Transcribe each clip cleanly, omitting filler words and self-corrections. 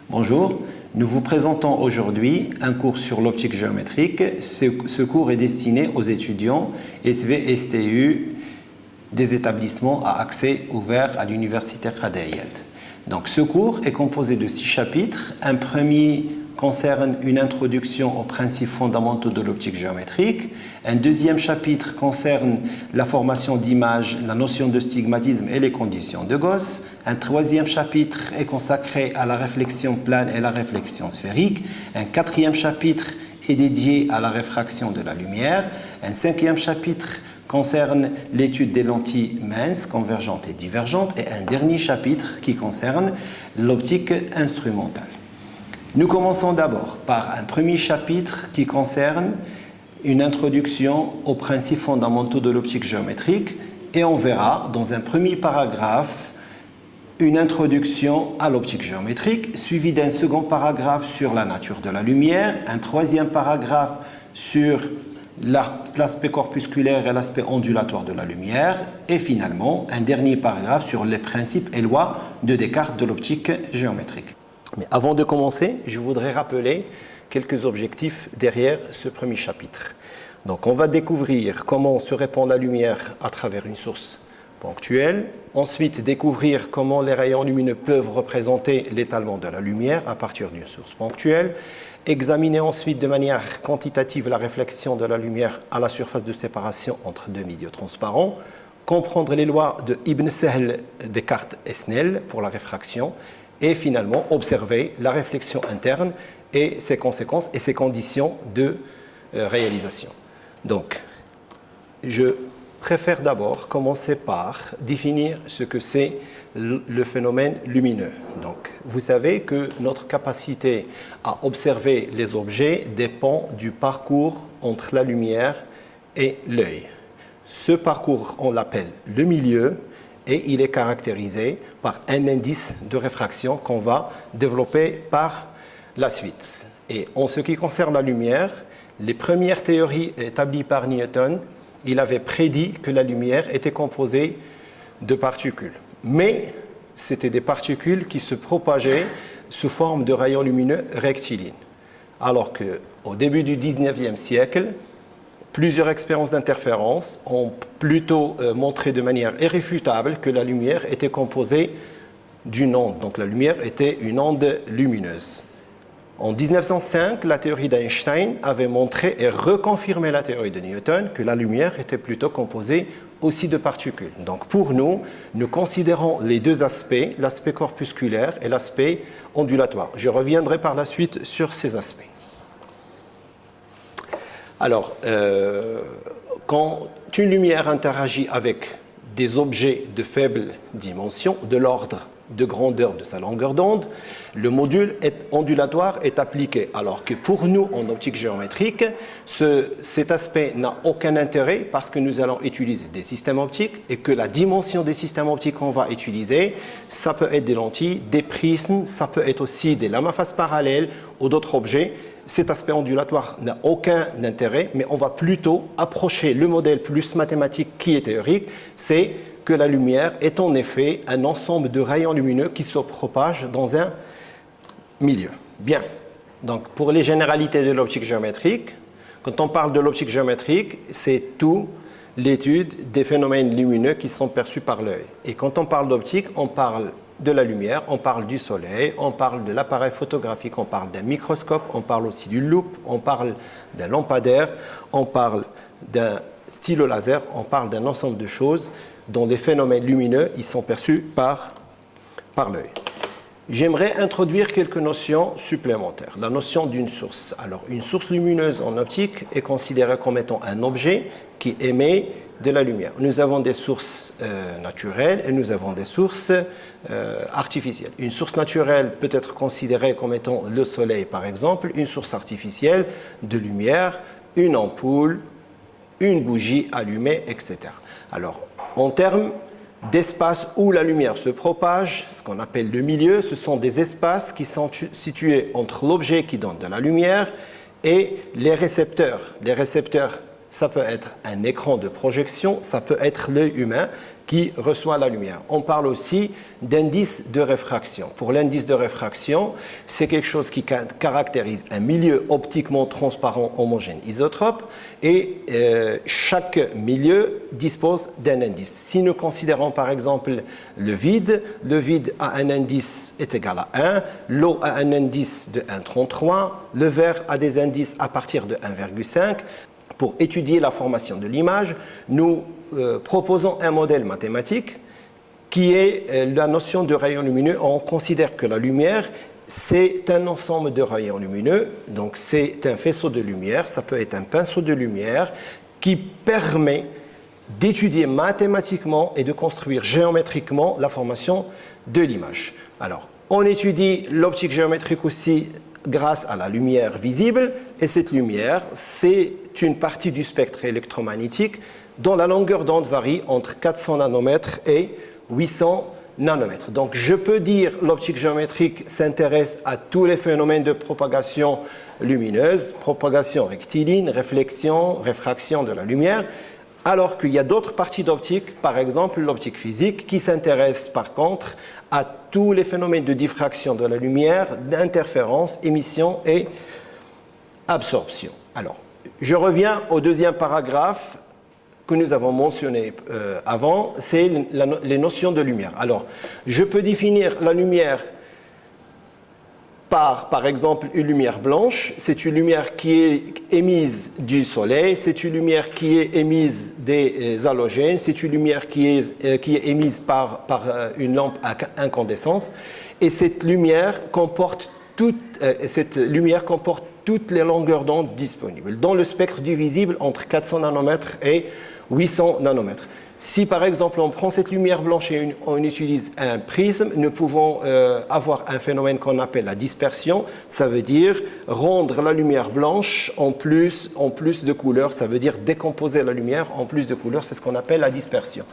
Bonjour, nous vous présentons aujourd'hui un cours sur l'optique géométrique. Ce cours est destiné aux étudiants SV STU des établissements à accès ouvert à l'Université Qadaiyyat. Donc ce cours est composé de 6 chapitres. Un premier concerne une introduction aux principes fondamentaux de l'optique géométrique. Un deuxième chapitre concerne la formation d'images, la notion de stigmatisme et les conditions de Gauss. Un troisième chapitre est consacré à la réflexion plane et la réflexion sphérique. Un quatrième chapitre est dédié à la réfraction de la lumière. Un cinquième chapitre concerne l'étude des lentilles minces, convergentes et divergentes. Et un dernier chapitre qui concerne l'optique instrumentale. Nous commençons d'abord par un premier chapitre qui concerne une introduction aux principes fondamentaux de l'optique géométrique et on verra dans un premier paragraphe une introduction à l'optique géométrique suivi d'un second paragraphe sur la nature de la lumière, un troisième paragraphe sur l'aspect corpusculaire et l'aspect ondulatoire de la lumière et finalement un dernier paragraphe sur les principes et lois de Descartes de l'optique géométrique. Mais avant de commencer, je voudrais rappeler quelques objectifs derrière ce premier chapitre. Donc, on va découvrir comment se répand la lumière à travers une source ponctuelle. Ensuite, découvrir comment les rayons lumineux peuvent représenter l'étalement de la lumière à partir d'une source ponctuelle. Examiner ensuite de manière quantitative la réflexion de la lumière à la surface de séparation entre deux milieux transparents. Comprendre les lois de Ibn Sahl, Descartes et Snell pour la réfraction. Et finalement observer la réflexion interne et ses conséquences et ses conditions de réalisation. Donc, je préfère d'abord commencer par définir ce que c'est le phénomène lumineux. Donc, vous savez que notre capacité à observer les objets dépend du parcours entre la lumière et l'œil. Ce parcours, on l'appelle le milieu. Et il est caractérisé par un indice de réfraction qu'on va développer par la suite. Et en ce qui concerne la lumière, les premières théories établies par Newton, il avait prédit que la lumière était composée de particules. Mais c'était des particules qui se propageaient sous forme de rayons lumineux rectilignes. Alors qu'au début du 19e siècle, plusieurs expériences d'interférence ont plutôt montré de manière irréfutable que la lumière était composée d'une onde. Donc la lumière était une onde lumineuse. En 1905, la théorie d'Einstein avait montré et reconfirmé la théorie de Newton que la lumière était plutôt composée aussi de particules. Donc pour nous, nous considérons les deux aspects, l'aspect corpusculaire et l'aspect ondulatoire. Je reviendrai par la suite sur ces aspects. Alors, quand une lumière interagit avec des objets de faible dimension, de l'ordre de grandeur de sa longueur d'onde, le module ondulatoire est appliqué. Alors que pour nous, en optique géométrique, cet aspect n'a aucun intérêt parce que nous allons utiliser des systèmes optiques et que la dimension des systèmes optiques qu'on va utiliser, ça peut être des lentilles, des prismes, ça peut être aussi des lames à face parallèle ou d'autres objets. Cet aspect ondulatoire n'a aucun intérêt, mais on va plutôt approcher le modèle plus mathématique qui est théorique, c'est que la lumière est en effet un ensemble de rayons lumineux qui se propagent dans un milieu. Bien, donc pour les généralités de l'optique géométrique, quand on parle de l'optique géométrique, c'est tout l'étude des phénomènes lumineux qui sont perçus par l'œil. Et quand on parle d'optique, on parle de la lumière, on parle du soleil, on parle de l'appareil photographique, on parle d'un microscope, on parle aussi d'une loupe, on parle d'un lampadaire, on parle d'un stylo laser, on parle d'un ensemble de choses dont les phénomènes lumineux ils sont perçus par l'œil. J'aimerais introduire quelques notions supplémentaires. La notion d'une source. Alors, une source lumineuse en optique est considérée comme étant un objet qui émet de la lumière. Nous avons des sources naturelles et nous avons des sources artificielles. Une source naturelle peut être considérée comme étant le soleil, par exemple, une source artificielle de lumière, une ampoule, une bougie allumée, etc. Alors, en termes d'espace où la lumière se propage, ce qu'on appelle le milieu, ce sont des espaces qui sont situés entre l'objet qui donne de la lumière et les récepteurs. Les récepteurs ça peut être un écran de projection, ça peut être l'œil humain qui reçoit la lumière. On parle aussi d'indice de réfraction. Pour l'indice de réfraction, c'est quelque chose qui caractérise un milieu optiquement transparent homogène isotrope et chaque milieu dispose d'un indice. Si nous considérons par exemple le vide a un indice est égal à 1, l'eau a un indice de 1,33, le verre a des indices à partir de 1,5. Pour étudier la formation de l'image, nous proposons un modèle mathématique qui est la notion de rayon lumineux. On considère que la lumière, c'est un ensemble de rayons lumineux, donc c'est un faisceau de lumière, ça peut être un pinceau de lumière qui permet d'étudier mathématiquement et de construire géométriquement la formation de l'image. Alors, on étudie l'optique géométrique aussi grâce à la lumière visible, et cette lumière, c'est une partie du spectre électromagnétique dont la longueur d'onde varie entre 400 nanomètres et 800 nanomètres. Donc je peux dire que l'optique géométrique s'intéresse à tous les phénomènes de propagation lumineuse, propagation rectiligne, réflexion, réfraction de la lumière, alors qu'il y a d'autres parties d'optique, par exemple l'optique physique, qui s'intéresse par contre à tous les phénomènes de diffraction de la lumière, d'interférence, émission et absorption. Alors, je reviens au deuxième paragraphe que nous avons mentionné avant, c'est les notions de lumière. Alors, je peux définir la lumière par exemple, une lumière blanche. C'est une lumière qui est émise du soleil, c'est une lumière qui est émise des halogènes, c'est une lumière qui est émise par une lampe à incandescence. Et cette lumière comporte toutes les longueurs d'onde disponibles dans le spectre du visible entre 400 nanomètres et 800 nanomètres. Si par exemple on prend cette lumière blanche et on utilise un prisme, nous pouvons avoir un phénomène qu'on appelle la dispersion. Ça veut dire rendre la lumière blanche en plus de couleurs, ça veut dire décomposer la lumière en plus de couleurs, c'est ce qu'on appelle la dispersion.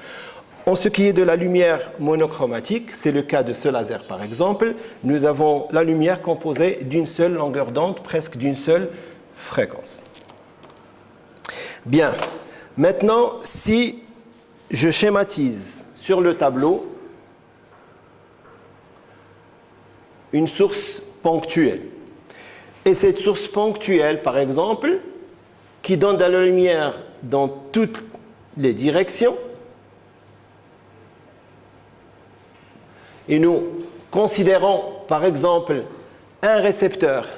En ce qui est de la lumière monochromatique, c'est le cas de ce laser par exemple, nous avons la lumière composée d'une seule longueur d'onde, presque d'une seule fréquence. Bien, maintenant si je schématise sur le tableau une source ponctuelle. Et cette source ponctuelle, par exemple, qui donne de la lumière dans toutes les directions, et nous considérons, par exemple, un récepteur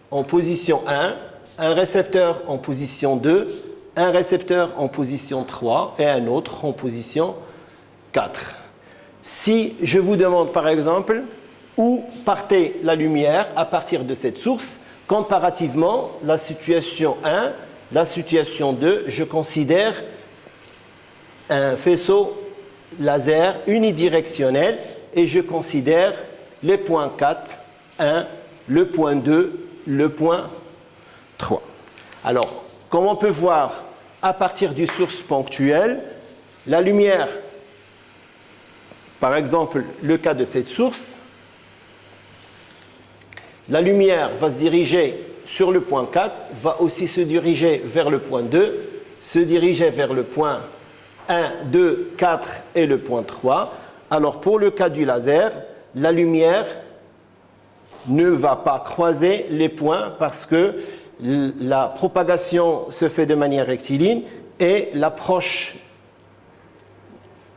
en position 1, un récepteur en position 2, un récepteur en position 3 et un autre en position 4. Si je vous demande par exemple où partait la lumière à partir de cette source, comparativement la situation 1, la situation 2, je considère un faisceau laser unidirectionnel et je considère les points 4, 1, le point 2, le point 3. Alors, comme on peut voir, à partir d'une source ponctuelle, la lumière, par exemple, le cas de cette source, la lumière va se diriger sur le point 4, va aussi se diriger vers le point 2, se diriger vers le point 1, 2, 4 et le point 3. Alors, pour le cas du laser, la lumière ne va pas croiser les points parce que la propagation se fait de manière rectiligne et l'approche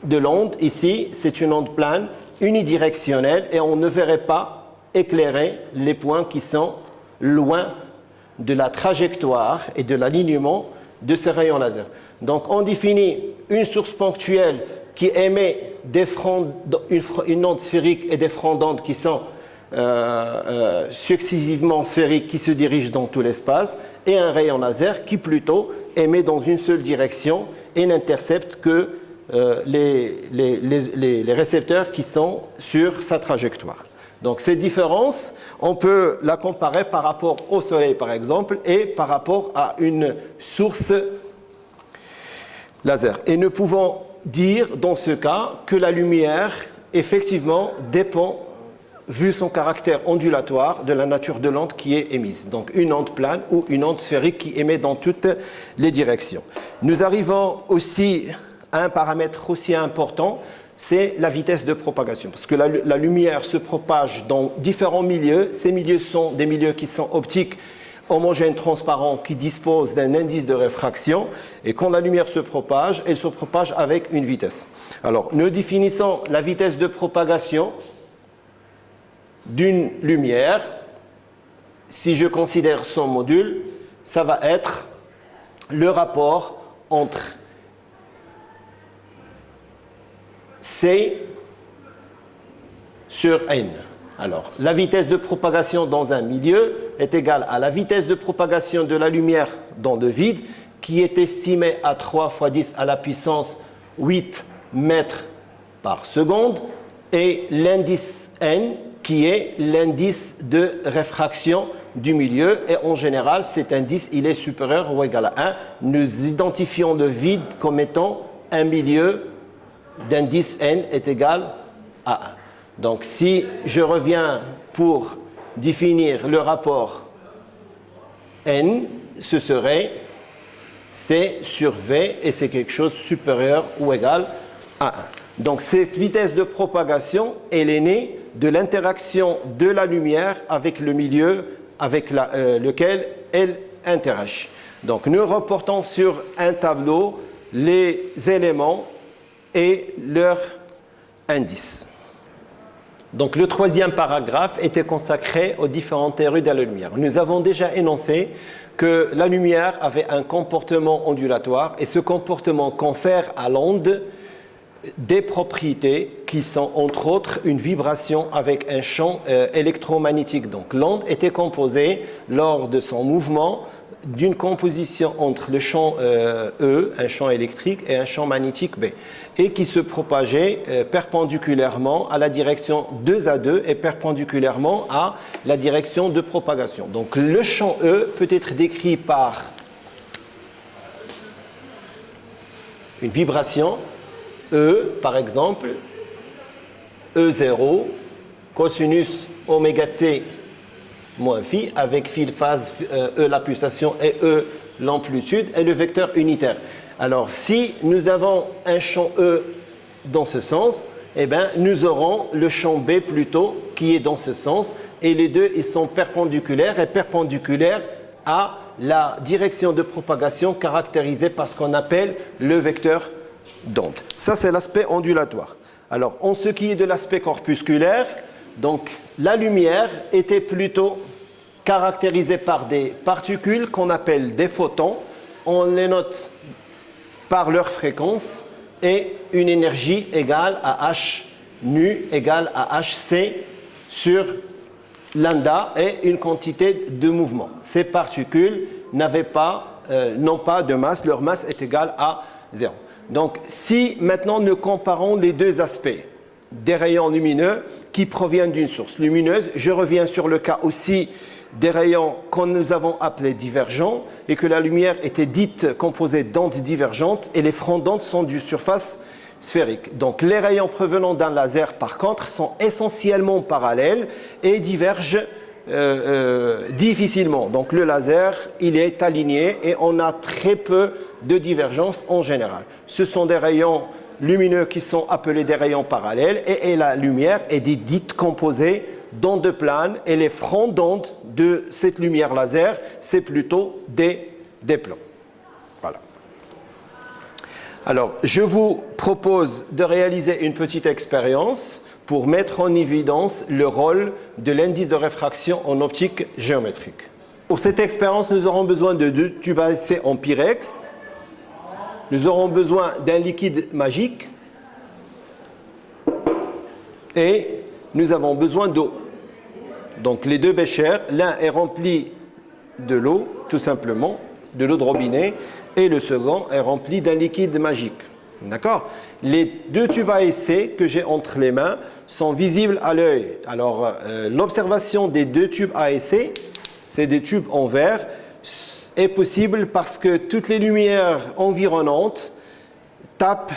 de l'onde, ici, c'est une onde plane unidirectionnelle et on ne verrait pas éclairer les points qui sont loin de la trajectoire et de l'alignement de ce rayon laser. Donc on définit une source ponctuelle qui émet une onde sphérique et des fronts d'onde qui sont successivement sphériques qui se dirigent dans tout l'espace et un rayon laser qui plutôt émet dans une seule direction et n'intercepte que les récepteurs qui sont sur sa trajectoire. Donc cette différence, on peut la comparer par rapport au Soleil par exemple et par rapport à une source laser. Et nous pouvons dire dans ce cas que la lumière effectivement dépend vu son caractère ondulatoire de la nature de l'onde qui est émise. Donc une onde plane ou une onde sphérique qui émet dans toutes les directions. Nous arrivons aussi à un paramètre aussi important, c'est la vitesse de propagation. Parce que la lumière se propage dans différents milieux. Ces milieux sont des milieux qui sont optiques, homogènes, transparents, qui disposent d'un indice de réfraction. Et quand la lumière se propage, elle se propage avec une vitesse. Alors, nous définissons la vitesse de propagation d'une lumière. Si je considère son module, ça va être le rapport entre C sur N. Alors, la vitesse de propagation dans un milieu est égale à la vitesse de propagation de la lumière dans le vide, qui est estimée à 3 fois 10 à la puissance 8 mètres par seconde, et l'indice N, qui est l'indice de réfraction du milieu. Et en général, cet indice, il est supérieur ou égal à 1. Nous identifions le vide comme étant un milieu d'indice N est égal à 1. Donc, si je reviens pour définir le rapport N, ce serait C sur V, et c'est quelque chose supérieur ou égal à 1. Donc, cette vitesse de propagation, elle est née de l'interaction de la lumière avec le milieu avec lequel elle interagit. Donc, nous reportons sur un tableau les éléments et leur indice. Donc le troisième paragraphe était consacré aux différentes théories de la lumière. Nous avons déjà énoncé que la lumière avait un comportement ondulatoire, et ce comportement confère à l'onde des propriétés qui sont entre autres une vibration avec un champ électromagnétique. Donc l'onde était composée lors de son mouvement d'une composition entre le champ E, un champ électrique, et un champ magnétique B, et qui se propageait perpendiculairement à la direction 2 à 2 et perpendiculairement à la direction de propagation. Donc le champ E peut être décrit par une vibration E, par exemple, E0, cosinus oméga t moins phi, avec phi phase, E la pulsation et E l'amplitude, et le vecteur unitaire. Alors, si nous avons un champ E dans ce sens, eh bien, nous aurons le champ B plutôt qui est dans ce sens, et les deux, ils sont perpendiculaires à la direction de propagation caractérisée par ce qu'on appelle le vecteur d'onde. Ça, c'est l'aspect ondulatoire. Alors, en ce qui est de l'aspect corpusculaire, donc la lumière était plutôt caractérisée par des particules qu'on appelle des photons. On les note par leur fréquence et une énergie égale à H nu égale à Hc sur lambda et une quantité de mouvement. Ces particules n'ont pas de masse, leur masse est égale à 0. Donc, si maintenant nous comparons les deux aspects des rayons lumineux qui proviennent d'une source lumineuse, je reviens sur le cas aussi des rayons que nous avons appelés divergents, et que la lumière était dite composée d'ondes divergentes, et les fronts d'onde sont d'une surface sphérique. Donc les rayons provenant d'un laser, par contre, sont essentiellement parallèles et divergent difficilement. Donc le laser, il est aligné et on a très peu de divergence en général. Ce sont des rayons lumineux qui sont appelés des rayons parallèles, et la lumière est dite composée d'ondes planes, et les fronts d'onde de cette lumière laser, c'est plutôt des plans. Voilà. Alors, je vous propose de réaliser une petite expérience pour mettre en évidence le rôle de l'indice de réfraction en optique géométrique. Pour cette expérience, nous aurons besoin de 2 tubes ASC en Pyrex. Nous aurons besoin d'un liquide magique et nous avons besoin d'eau. Donc les 2 béchers, l'un est rempli de l'eau, tout simplement, de l'eau de robinet, et le second est rempli d'un liquide magique. D'accord ? Les 2 tubes ASC que j'ai entre les mains sont visibles à l'œil. Alors, l'observation des 2 tubes ASC, c'est des tubes en verre, est possible parce que toutes les lumières environnantes tapent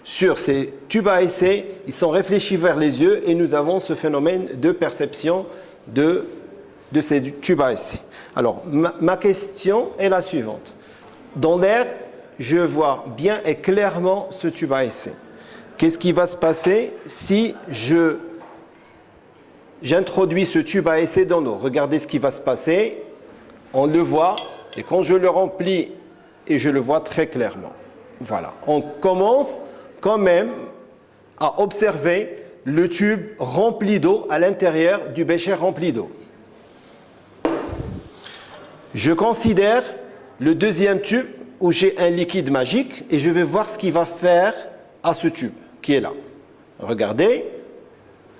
sur ces tubes à essai, ils sont réfléchis vers les yeux et nous avons ce phénomène de perception de ces tubes à essai. Alors, ma question est la suivante. Dans l'air, je vois bien et clairement ce tube à essai. Qu'est-ce qui va se passer si j'introduis ce tube à essai dans l'eau? Regardez ce qui va se passer. On le voit, et quand je le remplis, et je le vois très clairement. Voilà. On commence quand même à observer le tube rempli d'eau à l'intérieur du bécher rempli d'eau. Je considère le deuxième tube où j'ai un liquide magique et je vais voir ce qu'il va faire à ce tube qui est là. Regardez.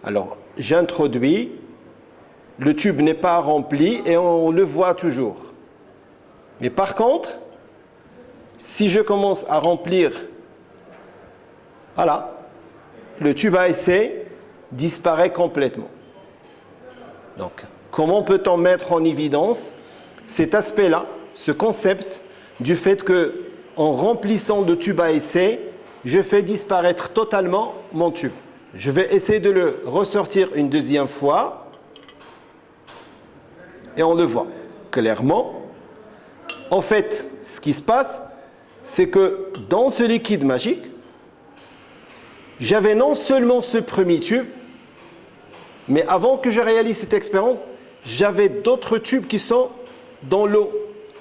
Alors, j'introduis. Le tube n'est pas rempli et on le voit toujours. Mais par contre, si je commence à remplir, voilà, le tube à essai disparaît complètement. Donc, comment peut-on mettre en évidence cet aspect-là, ce concept du fait que, en remplissant le tube à essai, je fais disparaître totalement mon tube. Je vais essayer de le ressortir une deuxième fois et on le voit clairement. En fait, ce qui se passe, c'est que dans ce liquide magique, j'avais non seulement ce premier tube, mais avant que je réalise cette expérience, j'avais d'autres tubes qui sont dans l'eau.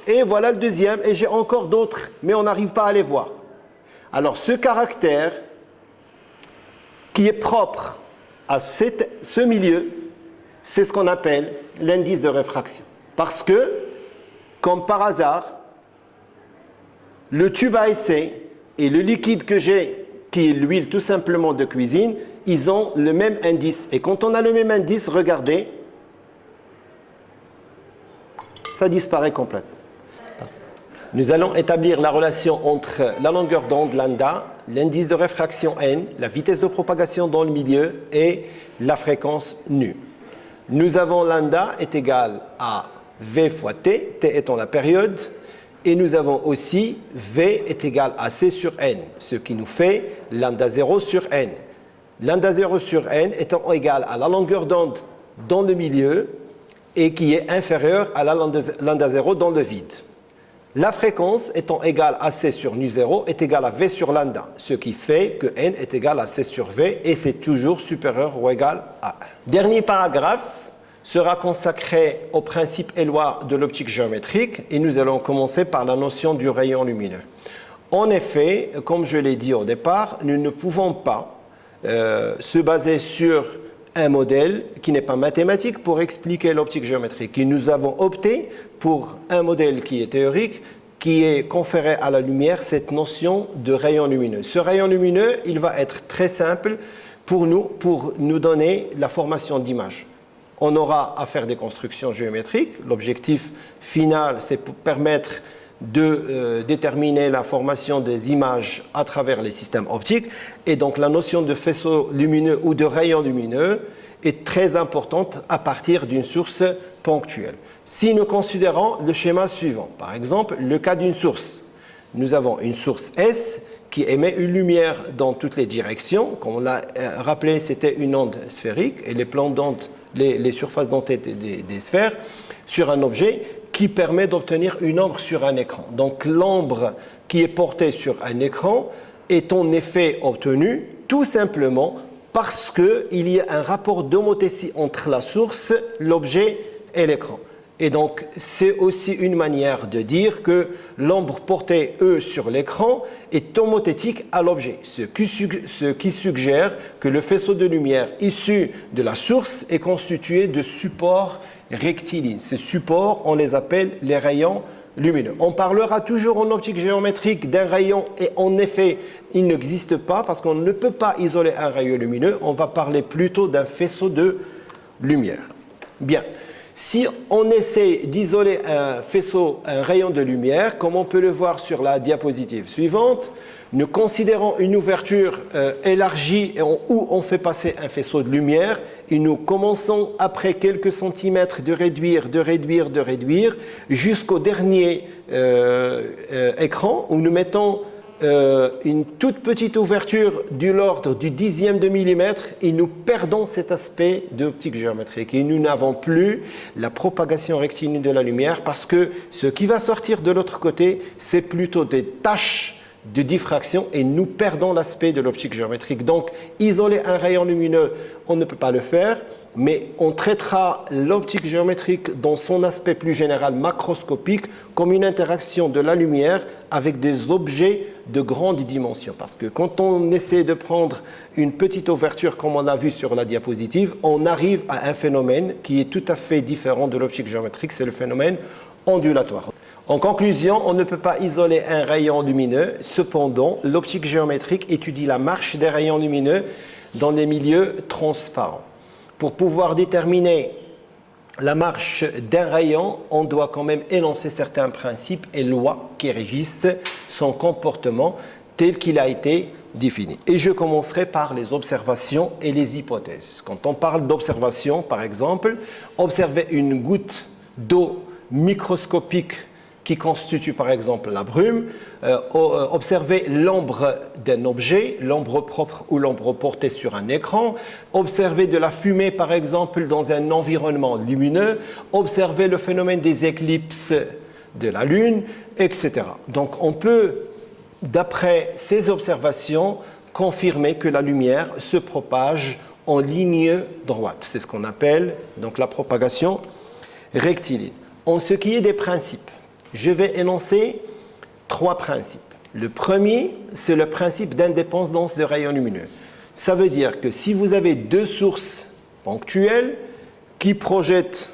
Et voilà le deuxième, et j'ai encore d'autres, mais on n'arrive pas à les voir. Alors ce caractère qui est propre à ce milieu, c'est ce qu'on appelle l'indice de réfraction. Parce que, comme par hasard, le tube à essai et le liquide que j'ai, qui est l'huile tout simplement de cuisine, ils ont le même indice. Et quand on a le même indice, regardez, ça disparaît complètement. Nous allons établir la relation entre la longueur d'onde lambda, l'indice de réfraction n, la vitesse de propagation dans le milieu et la fréquence nu. Nous avons lambda est égal à v fois t, t étant la période, et nous avons aussi v est égal à c sur n, ce qui nous fait lambda 0 sur n. Lambda 0 sur n étant égal à la longueur d'onde dans le milieu et qui est inférieure à la lambda 0 dans le vide. La fréquence étant égale à c sur nu0 est égale à v sur lambda, ce qui fait que n est égal à c sur v et c'est toujours supérieur ou égal à 1. Dernier paragraphe sera consacré aux principes et lois de l'optique géométrique et nous allons commencer par la notion du rayon lumineux. En effet, comme je l'ai dit au départ, nous ne pouvons pas se baser sur un modèle qui n'est pas mathématique pour expliquer l'optique géométrique. Et nous avons opté pour un modèle qui est théorique, qui est conféré à la lumière cette notion de rayon lumineux. Ce rayon lumineux, il va être très simple pour nous donner la formation d'images. On aura à faire des constructions géométriques. L'objectif final, c'est pour permettre de déterminer la formation des images à travers les systèmes optiques. Et donc la notion de faisceau lumineux ou de rayon lumineux est très importante à partir d'une source ponctuelle. Si nous considérons le schéma suivant, par exemple le cas d'une source, nous avons une source S qui émet une lumière dans toutes les directions. Comme on l'a rappelé, c'était une onde sphérique et les plans d'onde, les surfaces dentées des sphères sur un objet qui permet d'obtenir une ombre sur un écran. Donc l'ombre qui est portée sur un écran est en effet obtenue tout simplement parce qu'il y a un rapport d'homothétie entre la source, l'objet et l'écran. Et donc c'est aussi une manière de dire que l'ombre portée, sur l'écran est homothétique à l'objet, ce qui suggère que le faisceau de lumière issu de la source est constitué de supports rectilignes. Ces supports, on les appelle les rayons lumineux. On parlera toujours en optique géométrique d'un rayon et en effet, il n'existe pas parce qu'on ne peut pas isoler un rayon lumineux. On va parler plutôt d'un faisceau de lumière. Bien. Si on essaie d'isoler un rayon de lumière, comme on peut le voir sur la diapositive suivante, nous considérons une ouverture élargie où on fait passer un faisceau de lumière et nous commençons après quelques centimètres de réduire jusqu'au dernier écran où nous mettons une toute petite ouverture de l'ordre du dixième de millimètre et nous perdons cet aspect de l'optique géométrique. Et nous n'avons plus la propagation rectiligne de la lumière parce que ce qui va sortir de l'autre côté, c'est plutôt des taches de diffraction et nous perdons l'aspect de l'optique géométrique. Donc, isoler un rayon lumineux, on ne peut pas le faire, mais on traitera l'optique géométrique dans son aspect plus général macroscopique comme une interaction de la lumière avec des objets de grande dimension. Parce que quand on essaie de prendre une petite ouverture comme on a vu sur la diapositive, on arrive à un phénomène qui est tout à fait différent de l'optique géométrique, c'est le phénomène ondulatoire. En conclusion, on ne peut pas isoler un rayon lumineux. Cependant, l'optique géométrique étudie la marche des rayons lumineux dans les milieux transparents. Pour pouvoir déterminer la marche d'un rayon, on doit quand même énoncer certains principes et lois qui régissent son comportement tel qu'il a été défini. Et je commencerai par les observations et les hypothèses. Quand on parle d'observation, par exemple, observer une goutte d'eau microscopique qui constitue par exemple la brume, observer l'ombre d'un objet, l'ombre propre ou l'ombre portée sur un écran, observer de la fumée par exemple dans un environnement lumineux, observer le phénomène des éclipses de la Lune, etc. Donc on peut, d'après ces observations, confirmer que la lumière se propage en ligne droite. C'est ce qu'on appelle donc la propagation rectiligne. En ce qui est des principes, je vais énoncer 3 principes. Le premier, c'est le principe d'indépendance des rayons lumineux. Ça veut dire que si vous avez 2 sources ponctuelles qui projettent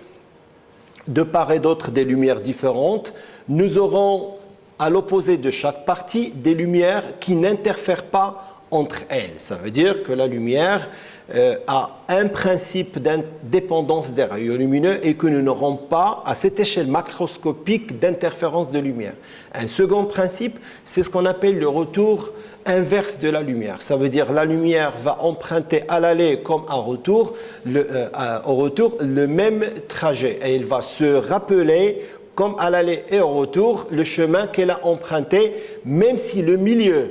de part et d'autre des lumières différentes, nous aurons à l'opposé de chaque partie des lumières qui n'interfèrent pas entre elles. Ça veut dire que la lumière a un principe d'indépendance des rayons lumineux et que nous n'aurons pas, à cette échelle macroscopique, d'interférence de lumière. Un second principe, c'est ce qu'on appelle le retour inverse de la lumière. Ça veut dire que la lumière va emprunter à l'aller comme au retour le même trajet. Et elle va se rappeler, comme à l'aller et au retour, le chemin qu'elle a emprunté, même si le milieu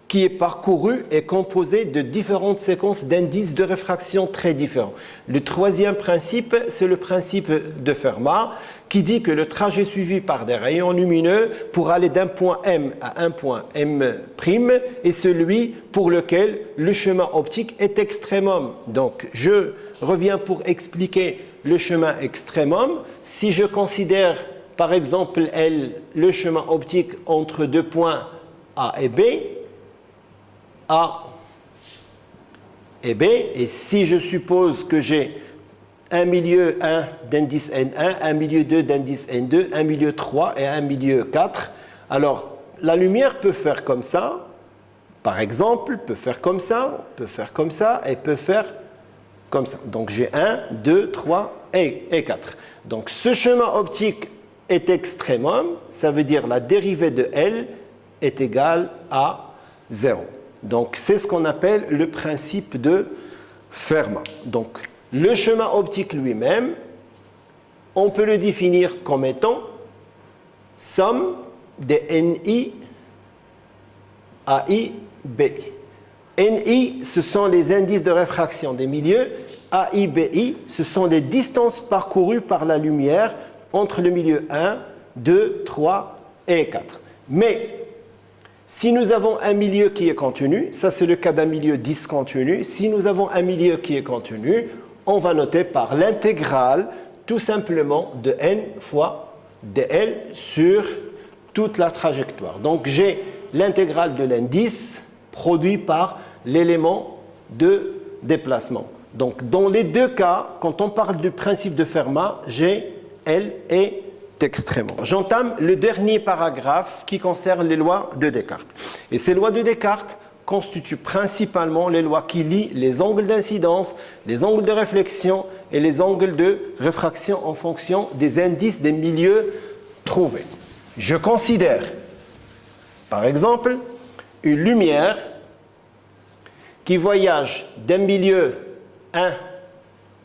qui est parcouru est composé de différentes séquences d'indices de réfraction très différents. Le troisième principe, c'est le principe de Fermat, qui dit que le trajet suivi par des rayons lumineux pour aller d'un point M à un point M' est celui pour lequel le chemin optique est extrémum. Donc, je reviens pour expliquer le chemin extrémum. Si je considère, par exemple, le chemin optique entre 2 points A et B, A et B, et si je suppose que j'ai un milieu 1 d'indice N1, un milieu 2 d'indice N2, un milieu 3 et un milieu 4, alors la lumière peut faire comme ça, par exemple, peut faire comme ça, peut faire comme ça et peut faire comme ça. Donc j'ai 1, 2, 3 et 4. Donc ce chemin optique est extrémum, ça veut dire la dérivée de L est égale à 0. Donc, c'est ce qu'on appelle le principe de Fermat. Donc, le chemin optique lui-même, on peut le définir comme étant somme des NI, AI, BI. NI, ce sont les indices de réfraction des milieux. AI, BI, ce sont les distances parcourues par la lumière entre le milieu 1, 2, 3 et 4. Mais si nous avons un milieu qui est continu, ça c'est le cas d'un milieu discontinu, si nous avons un milieu qui est continu, on va noter par l'intégrale tout simplement de n fois dl sur toute la trajectoire. Donc j'ai l'intégrale de l'indice produit par l'élément de déplacement. Donc dans les 2 cas, quand on parle du principe de Fermat, j'ai L et extrêmement. J'entame le dernier paragraphe qui concerne les lois de Descartes. Et ces lois de Descartes constituent principalement les lois qui lient les angles d'incidence, les angles de réflexion et les angles de réfraction en fonction des indices des milieux trouvés. Je considère, par exemple, une lumière qui voyage d'un milieu 1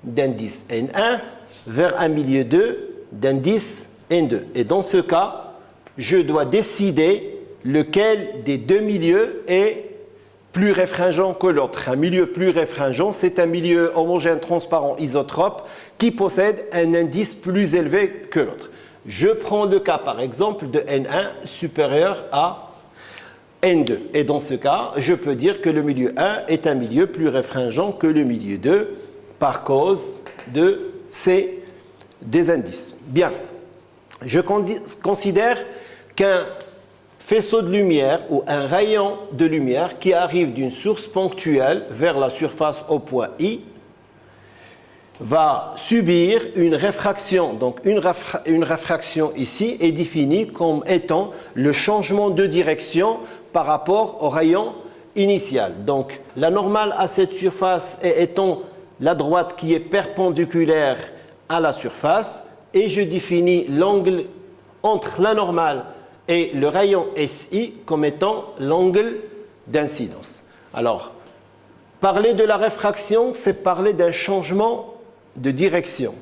d'indice N1 vers un milieu 2 d'indice N2. Et dans ce cas, je dois décider lequel des deux milieux est plus réfringent que l'autre. Un milieu plus réfringent, c'est un milieu homogène, transparent, isotrope qui possède un indice plus élevé que l'autre. Je prends le cas, par exemple, de N1 supérieur à N2. Et dans ce cas, je peux dire que le milieu 1 est un milieu plus réfringent que le milieu 2 par cause de ces des indices. Bien, je considère qu'un faisceau de lumière ou un rayon de lumière qui arrive d'une source ponctuelle vers la surface au point I va subir une réfraction. Donc une réfraction ici est définie comme étant le changement de direction par rapport au rayon initial. Donc la normale à cette surface est étant la droite qui est perpendiculaire à la surface et je définis l'angle entre la normale et le rayon SI comme étant l'angle d'incidence. Alors, parler de la réfraction, c'est parler d'un changement de direction.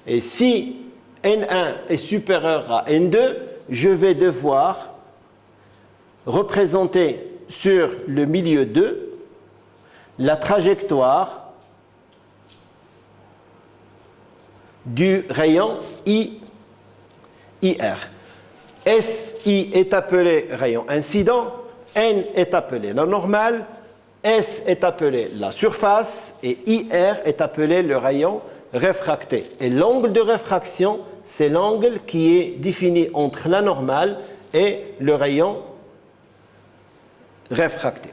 Et si N1 est supérieur à N2, je vais devoir représenter sur le milieu 2 la trajectoire du rayon IR. SI est appelé rayon incident, N est appelé la normale, S est appelé la surface et IR est appelé le rayon réfracté. Et l'angle de réfraction, c'est l'angle qui est défini entre la normale et le rayon réfracté.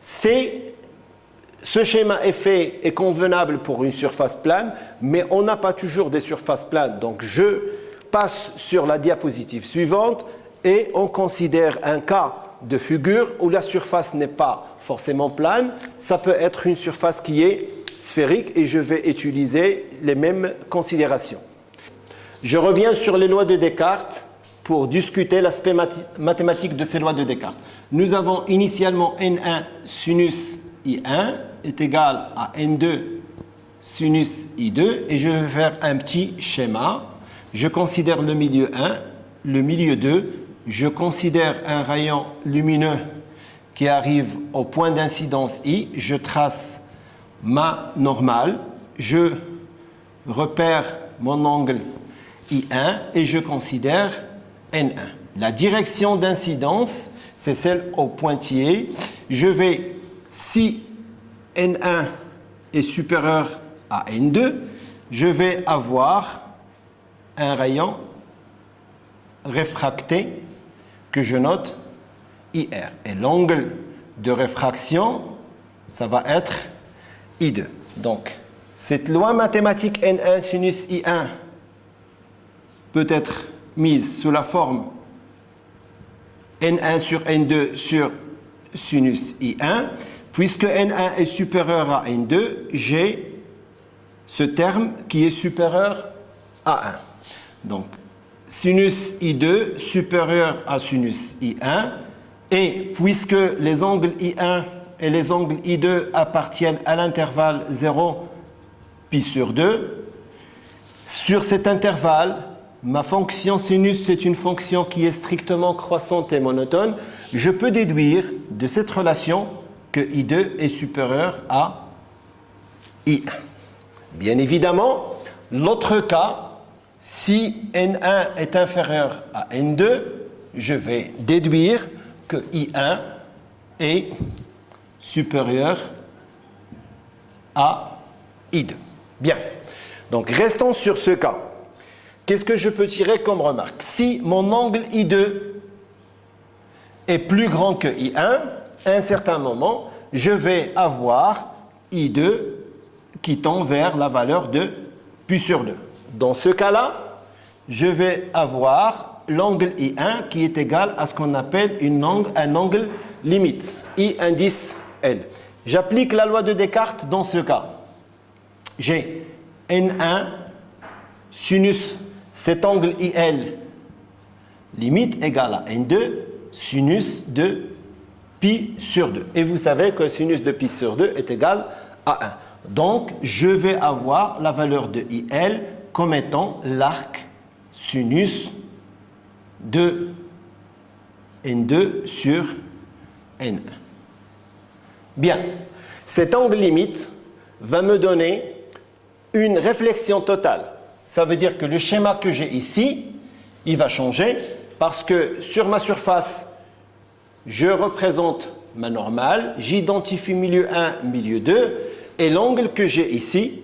Ce schéma est convenable pour une surface plane, mais on n'a pas toujours des surfaces planes. Donc je passe sur la diapositive suivante et on considère un cas de figure où la surface n'est pas forcément plane. Ça peut être une surface qui est sphérique et je vais utiliser les mêmes considérations. Je reviens sur les lois de Descartes pour discuter l'aspect mathématique de ces lois de Descartes. Nous avons initialement N1 sinus I1 est égal à N2 sinus I2 et je vais faire un petit schéma. Je considère le milieu 1, le milieu 2, je considère un rayon lumineux qui arrive au point d'incidence I, je trace ma normale, je repère mon angle I1 et je considère N1. La direction d'incidence, c'est celle au pointillé. Je vais, si N1 est supérieur à N2, je vais avoir un rayon réfracté que je note IR. Et l'angle de réfraction, ça va être I2. Donc, cette loi mathématique N1 sinus I1 peut être mise sous la forme N1 sur N2 sur sinus I1. Puisque N1 est supérieur à N2, j'ai ce terme qui est supérieur à 1. Donc, sinus I2 supérieur à sinus I1. Et puisque les angles I1 et les angles I2 appartiennent à l'intervalle 0 pi sur 2, sur cet intervalle, ma fonction sinus, c'est une fonction qui est strictement croissante et monotone. Je peux déduire de cette relation que I2 est supérieur à I1. Bien évidemment, l'autre cas, si N1 est inférieur à N2, je vais déduire que I1 est supérieur à I2. Bien. Donc, restons sur ce cas. Qu'est-ce que je peux tirer comme remarque? Si mon angle I2 est plus grand que I1, à un certain moment, je vais avoir I2 qui tend vers la valeur de pi sur 2. Dans ce cas-là, je vais avoir l'angle I1 qui est égal à ce qu'on appelle un angle limite, I indice L. J'applique la loi de Descartes dans ce cas. J'ai N1 sinus cet angle IL limite égale à N2 sinus de pi sur 2. Et vous savez que sinus de pi sur 2 est égal à 1. Donc, je vais avoir la valeur de IL comme étant l'arc sinus de N2 sur N1. Bien, cet angle limite va me donner une réflexion totale. Ça veut dire que le schéma que j'ai ici, il va changer parce que sur ma surface, je représente ma normale, j'identifie milieu 1, milieu 2, et l'angle que j'ai ici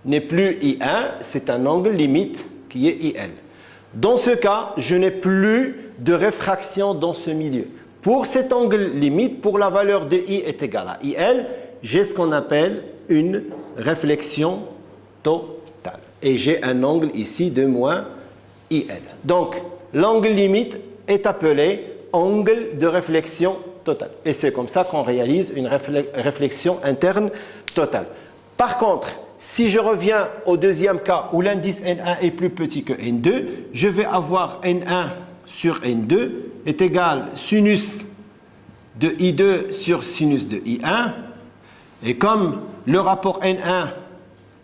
n'est plus I1, c'est un angle limite qui est IL. Dans ce cas, je n'ai plus de réfraction dans ce milieu. Pour cet angle limite, pour la valeur de I est égale à IL, j'ai ce qu'on appelle une réflexion totale. Et j'ai un angle ici de moins IL. Donc, l'angle limite est appelé angle de réflexion totale. Et c'est comme ça qu'on réalise une réflexion interne totale. Par contre, si je reviens au deuxième cas où l'indice N1 est plus petit que N2, je vais avoir N1 sur N2 est égal sinus de I2 sur sinus de I1. Et comme le rapport N1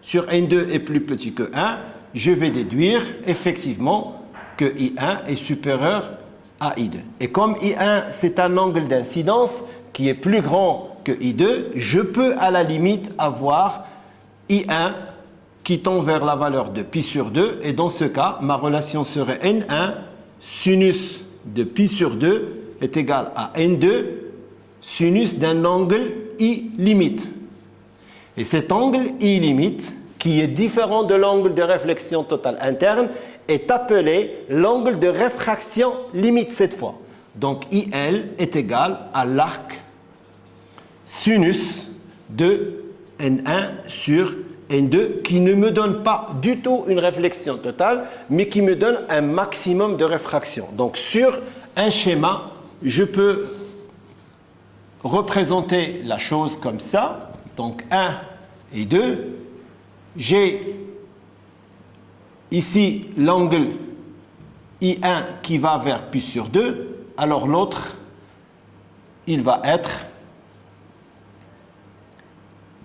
sur N2 est plus petit que 1, je vais déduire effectivement que I1 est supérieur à I2. Et comme I1, c'est un angle d'incidence qui est plus grand que I2, je peux à la limite avoir I1 qui tend vers la valeur de pi sur 2. Et dans ce cas, ma relation serait N1 sinus de pi sur 2 est égal à N2 sinus d'un angle I limite. Et cet angle I limite, qui est différent de l'angle de réflexion totale interne, est appelé l'angle de réfraction limite cette fois. Donc IL est égal à l'arc sinus de N1 sur N2 qui ne me donne pas du tout une réflexion totale, mais qui me donne un maximum de réfraction. Donc sur un schéma, je peux représenter la chose comme ça. Donc 1 et 2. J'ai ici l'angle I1 qui va vers pi sur 2. Alors l'autre, il va être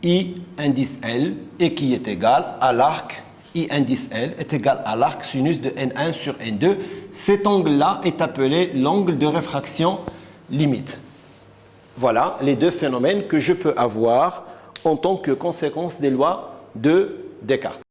I indice L et qui est égal à l'arc I indice L est égal à l'arc sinus de N1 sur N2. Cet angle-là est appelé l'angle de réfraction limite. Voilà les deux phénomènes que je peux avoir en tant que conséquence des lois de Descartes.